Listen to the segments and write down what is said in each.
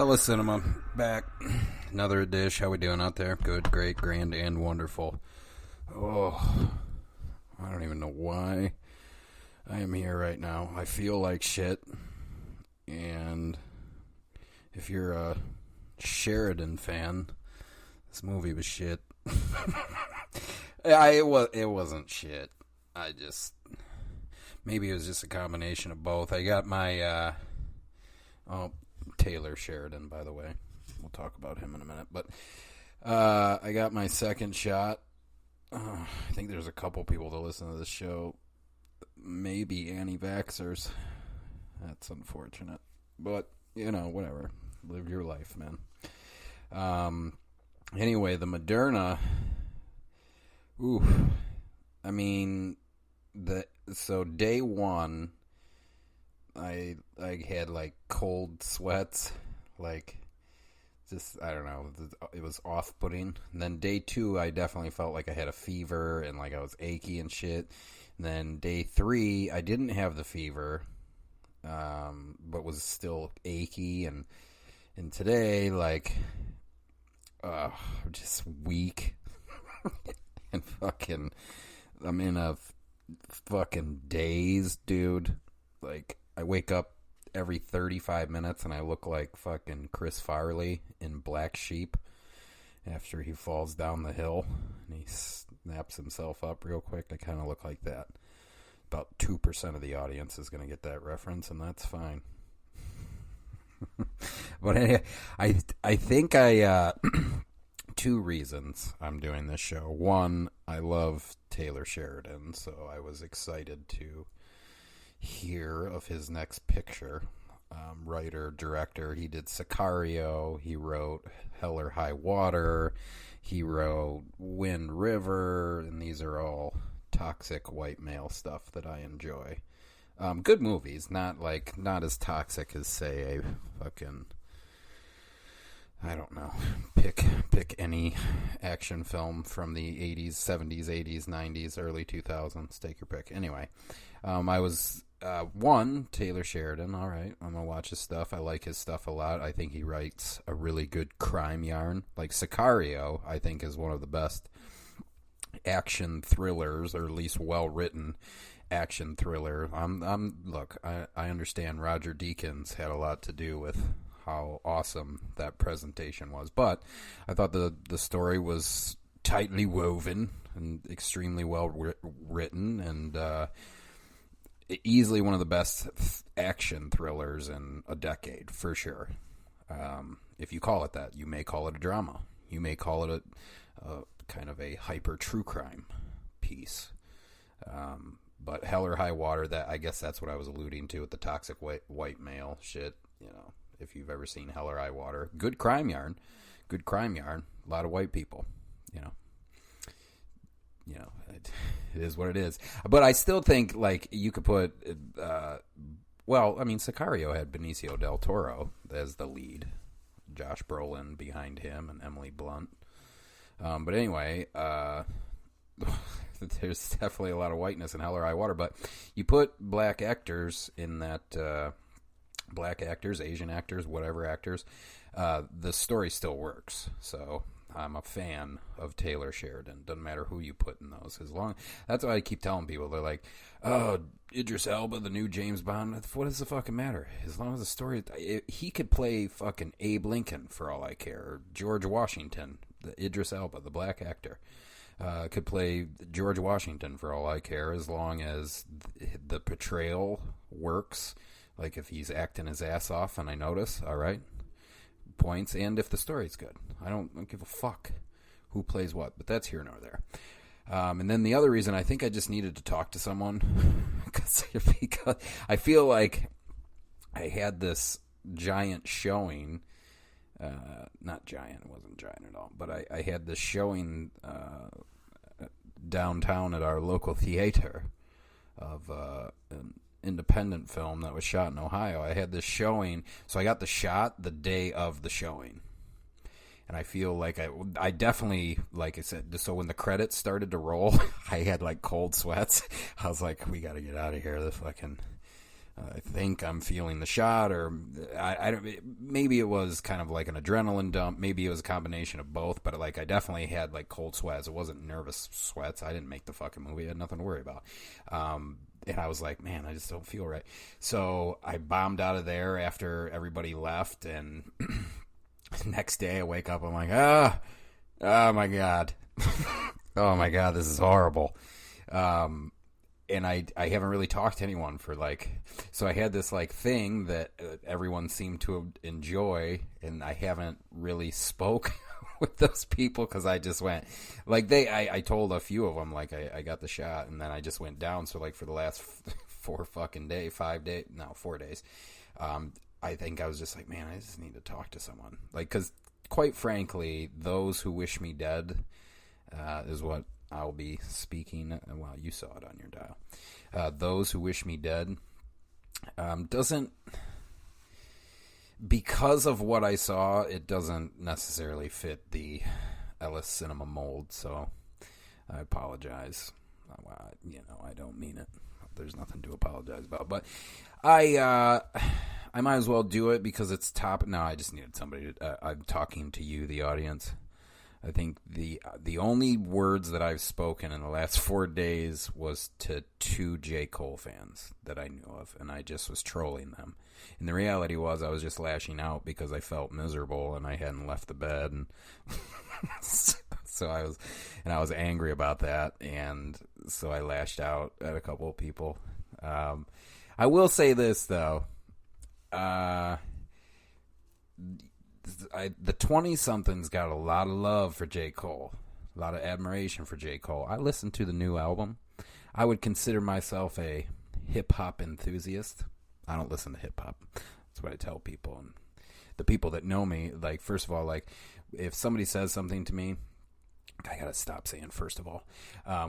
Fellas Cinema, back. Another dish. How we doing out there? Good, great, grand, and wonderful. Oh, I don't even know why I am here right now. I feel like shit. And if you're a Sheridan fan, this movie was shit. It wasn't shit. Maybe it was just a combination of both. I got my, Taylor Sheridan, by the way. We'll talk about him in a minute. But I got my second shot. I think there's a couple people that listen to this show. Maybe anti-vaxxers. That's unfortunate. But, whatever. Live your life, man. Anyway, the Moderna. Ooh. I mean, so day one, I had like cold sweats, like just, I don't know, it was off-putting. And then day two, I definitely felt like I had a fever and like I was achy and shit. And then day three, I didn't have the fever, but was still achy. And today, like, just weak and fucking, I'm in a fucking daze, dude. Like, I wake up every 35 minutes and I look like fucking Chris Farley in Black Sheep after he falls down the hill and he snaps himself up real quick. I kind of look like that. About 2% of the audience is going to get that reference, and that's fine. But anyway, I think two reasons I'm doing this show. One, I love Taylor Sheridan, so I was excited to hear of his next picture. Writer, director, he did Sicario, he wrote Hell or High Water, he wrote Wind River, and these are all toxic white male stuff that I enjoy. Good movies, not as toxic as, say, a fucking, I don't know, pick any action film from the 80s, 70s, 80s, 90s, early 2000s, take your pick. Anyway, I was, Taylor Sheridan, alright, I'm gonna watch his stuff. I like his stuff a lot. I think he writes a really good crime yarn. Like Sicario, I think, is one of the best action thrillers, or at least well-written action thriller. Look, I understand Roger Deakins had a lot to do with how awesome that presentation was, but I thought the story was tightly woven and extremely well written, and easily one of the best action thrillers in a decade, for sure. If you call it that, you may call it a drama. You may call it a kind of a hyper true crime piece. But Hell or High Water, that, I guess that's what I was alluding to with the toxic white male shit. If you've ever seen Hell or High Water, good crime yarn, a lot of white people, it is what it is. But I still think, like, you could put, Sicario had Benicio del Toro as the lead, Josh Brolin behind him, and Emily Blunt. But anyway, there's definitely a lot of whiteness in Hell or High Water, but you put black actors in that, black actors, Asian actors, whatever actors, the story still works. So I'm a fan of Taylor Sheridan. Doesn't matter who you put in those. That's why I keep telling people. They're like, oh, Idris Elba, the new James Bond. What does the fucking matter? As long as the story, he could play fucking Abe Lincoln for all I care, or George Washington. The Idris Elba, the black actor, could play George Washington for all I care, as long as the portrayal works. Like, if he's acting his ass off and I notice, all right, points, and if the story's good. I don't give a fuck who plays what, but that's here nor there. And then the other reason, I think I just needed to talk to someone because I feel like I had this giant showing. Not giant, it wasn't giant at all, but I had this showing downtown at our local theater of an independent film that was shot in Ohio. I had this showing, so I got the shot the day of the showing. And I feel like I definitely, like I said, so when the credits started to roll, I had like cold sweats. I was like, we got to get out of here. I think I'm feeling the shot, or I don't. Maybe it was kind of like an adrenaline dump. Maybe it was a combination of both. But like, I definitely had like cold sweats. It wasn't nervous sweats. I didn't make the fucking movie. I had nothing to worry about. And I was like, man, I just don't feel right. So I bombed out of there after everybody left. And next day, I wake up. I'm like, oh my god, oh my god, this is horrible. And I haven't really talked to anyone for like, so I had this like thing that everyone seemed to enjoy, and I haven't really spoke with those people because I just went like I told a few of them like I got the shot, and then I just went down. So like for the last 4 days, I think I was just like, man, I just need to talk to someone, like, because quite frankly, those who wish me dead is what I'll be speaking. Well, you saw it on your dial. Those who wish me dead doesn't, because of what I saw, it doesn't necessarily fit the Ellis Cinema mold. So I apologize. I don't mean it. There's nothing to apologize about. But I might as well do it because it's top. No, I just needed somebody to. I'm talking to you, the audience. I think the only words that I've spoken in the last 4 days was to 2 J. Cole fans that I knew of, and I just was trolling them. And the reality was I was just lashing out because I felt miserable and I hadn't left the bed, and so I was angry about that, and so I lashed out at a couple of people. I will say this though. The 20-somethings got a lot of love for J. Cole, a lot of admiration for J. Cole. I listened to the new album. I would consider myself a hip-hop enthusiast. I don't listen to hip-hop. That's what I tell people. And the people that know me, like, first of all, like, if somebody says something to me, I gotta stop saying first of all.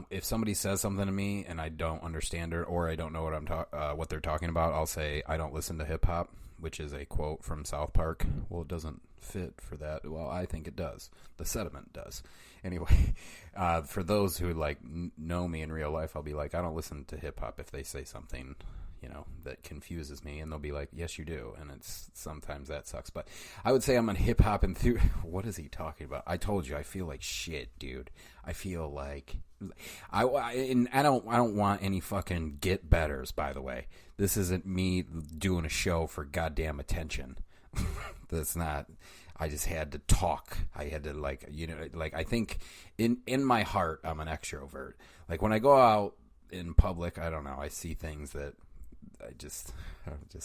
If somebody says something to me and I don't understand it, or I don't know what they're talking about, I'll say I don't listen to hip-hop, which is a quote from South Park. Well, it doesn't fit for that. Well, I think it does. The sediment does. Anyway, for those who like know me in real life, I'll be like, I don't listen to hip hop if they say something, that confuses me, and they'll be like, yes, you do. And it's sometimes that sucks, but I would say I'm a hip hop enthusiast. What is he talking about? I told you, I feel like shit, dude. I feel like I don't want any fucking get betters, by the way. This isn't me doing a show for goddamn attention. That's not. I just had to talk. I had to I think in my heart I'm an extrovert. Like when I go out in public, I don't know, I see things that I just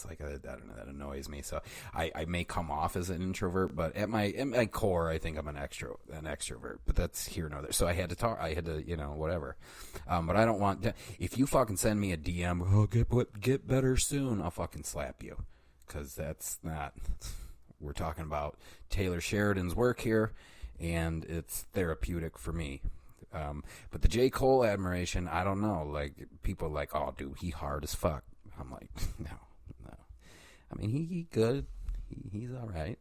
like, I don't know, that annoys me. So I may come off as an introvert, but at my core, I think I'm an extrovert. But that's here nor there. So I had to talk. I had to, whatever. But I don't want to, if you fucking send me a DM, get better soon, I'll fucking slap you, because that's not. We're talking about Taylor Sheridan's work here, and it's therapeutic for me. But the J. Cole admiration, I don't know. Like, people are like, oh, dude, he hard as fuck. I'm like, no. I mean, he good. He's all right.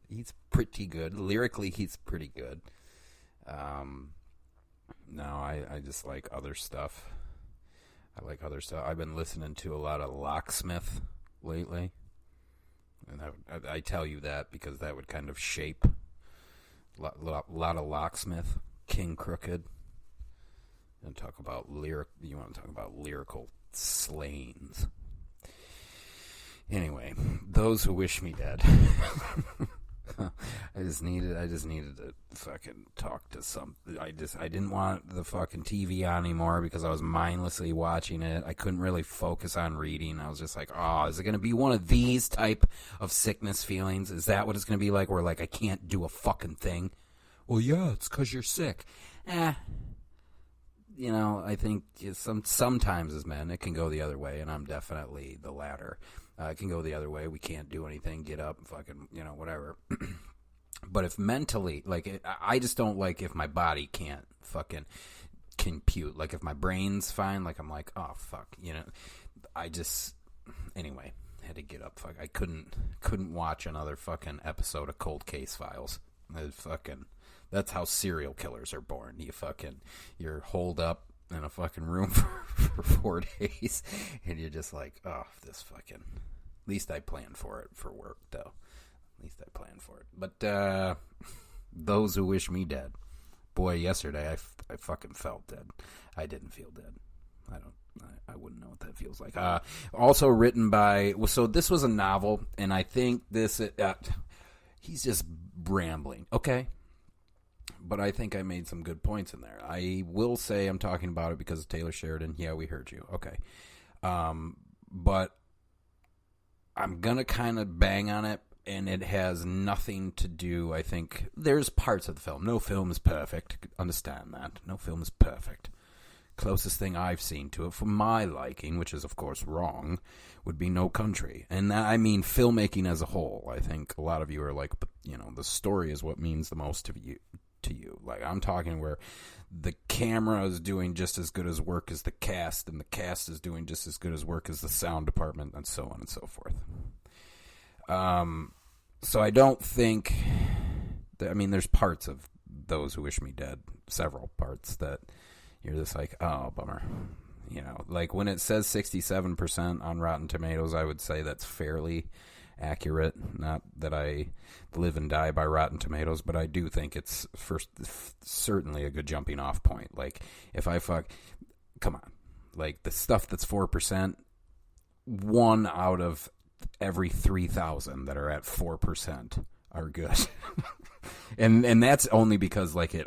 He's pretty good. Lyrically, he's pretty good. No, I just like other stuff. I've been listening to a lot of Locksmith lately. And I tell you that because that would kind of shape a lot of Locksmith, King Crooked. And you want to talk about lyrical slayings. Anyway, those who wish me dead. I just needed to fucking talk to some. I didn't want the fucking TV on anymore because I was mindlessly watching it. I couldn't really focus on reading. I was just like, oh, is it going to be one of these type of sickness feelings? Is that what it's going to be like, where like I can't do a fucking thing? Well, yeah, it's because you're sick. I think sometimes as men it can go the other way, and I'm definitely the latter. It can go the other way. We can't do anything, get up, fucking, whatever. But if mentally, like, I just don't like if my body can't fucking compute. Like, if my brain's fine, like, I'm like, oh, fuck, anyway, had to get up. Fuck, I couldn't watch another fucking episode of Cold Case Files. That's how serial killers are born. You're holed up in a fucking room for 4 days, and you're just like, oh, this fucking. At least I planned for it for work, though. At least I planned for it. But those who wish me dead, boy, yesterday I fucking felt dead. I didn't feel dead. I wouldn't know what that feels like. Also written by, so this was a novel, and I think this, he's just rambling, okay? But I think I made some good points in there. I will say I'm talking about it because of Taylor Sheridan. Yeah, we heard you. Okay. But I'm going to kind of bang on it, and it has nothing to do, I think, there's parts of the film. No film is perfect. Understand that. No film is perfect. Closest thing I've seen to it, for my liking, which is of course wrong, would be No Country. And that, I mean filmmaking as a whole. I think a lot of you are like, but, you know, the story is what means the most to you. Like, I'm talking where the camera is doing just as good as work as the cast, and the cast is doing just as good as work as the sound department, and so on and so forth. So I don't think that, I mean, there's parts of Those Who Wish Me Dead, several parts that you're just like, oh, bummer. You know, like when it says 67% on Rotten Tomatoes, I would say that's fairly accurate. Not that I live and die by Rotten Tomatoes, but I do think it's certainly a good jumping off point. Like, if come on. Like, the stuff that's 4%, 1 out of every 3,000 that are at 4% are good. and that's only because, like, you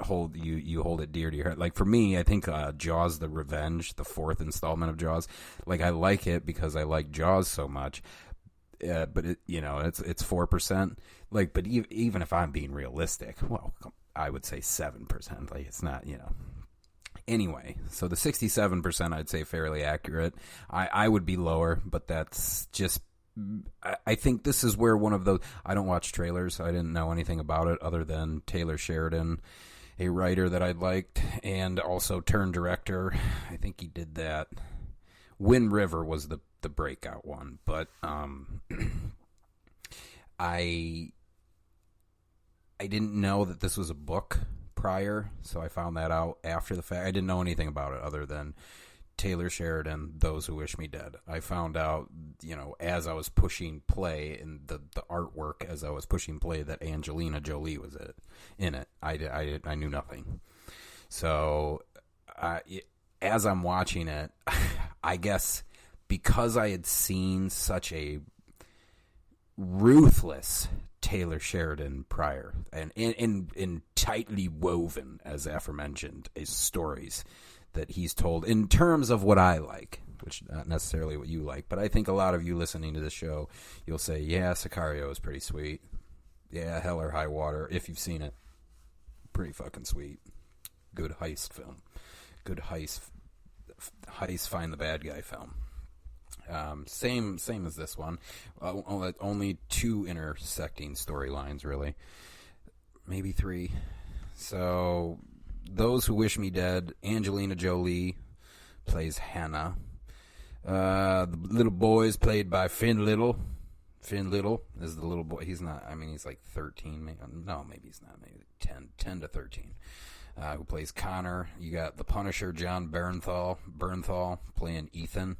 hold it dear to your heart. Like, for me, I think Jaws: The Revenge, the 4th installment of Jaws, like, I like it because I like Jaws so much. But it, you know, it's 4%. Like, but even if I'm being realistic, well, I would say 7%. Like, it's not, you know. Anyway, so the 67% I'd say fairly accurate. I would be lower, but that's just. I think this is where one of those. I don't watch trailers. I didn't know anything about it other than Taylor Sheridan, a writer that I liked, and also turned director. I think he did that. Wind River was the breakout one, but I didn't know that this was a book prior, so I found that out after the fact. I didn't know anything about it other than Taylor Sheridan, Those Who Wish Me Dead. I found out, you know, as I was pushing play in the artwork, as I was pushing play, that Angelina Jolie was in it. I knew nothing. So as I'm watching it, I guess because I had seen such a ruthless Taylor Sheridan prior, and in tightly woven, as aforementioned, stories that he's told in terms of what I like, which not necessarily what you like, but I think a lot of you listening to this show, you'll say, yeah, Sicario is pretty sweet. Yeah, Hell or High Water, if you've seen it, pretty fucking sweet. Good heist film. Good heist find the bad guy film. Same as this one. Only 2 intersecting storylines, really. Maybe 3. So, Those Who Wish Me Dead, Angelina Jolie plays Hannah. The little boy is played by Finn Little. Finn Little is the little boy. He's not, I mean, he's like 13. Maybe he's not. Maybe 10 to 13. Who plays Connor. You got the Punisher, John Bernthal playing Ethan.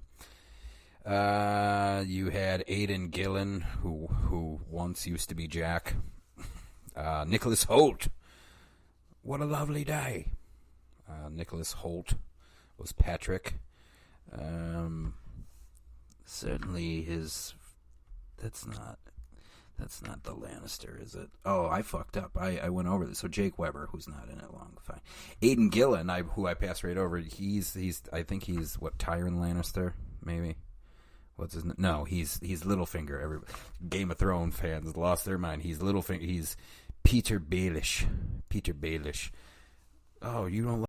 You had Aidan Gillen, who once used to be Jack. Nicholas Hoult. What a lovely day. Nicholas Hoult was Patrick. Certainly that's not the Lannister, is it? Oh, I fucked up. I went over this. So Jake Weber, who's not in it long, fine. Aidan Gillen, who I passed right over. He's I think he's what, Tyrion Lannister, maybe. What's his name? No, he's Littlefinger. Every Game of Thrones fans lost their mind. He's Littlefinger. He's Peter Baelish. Oh, you don't like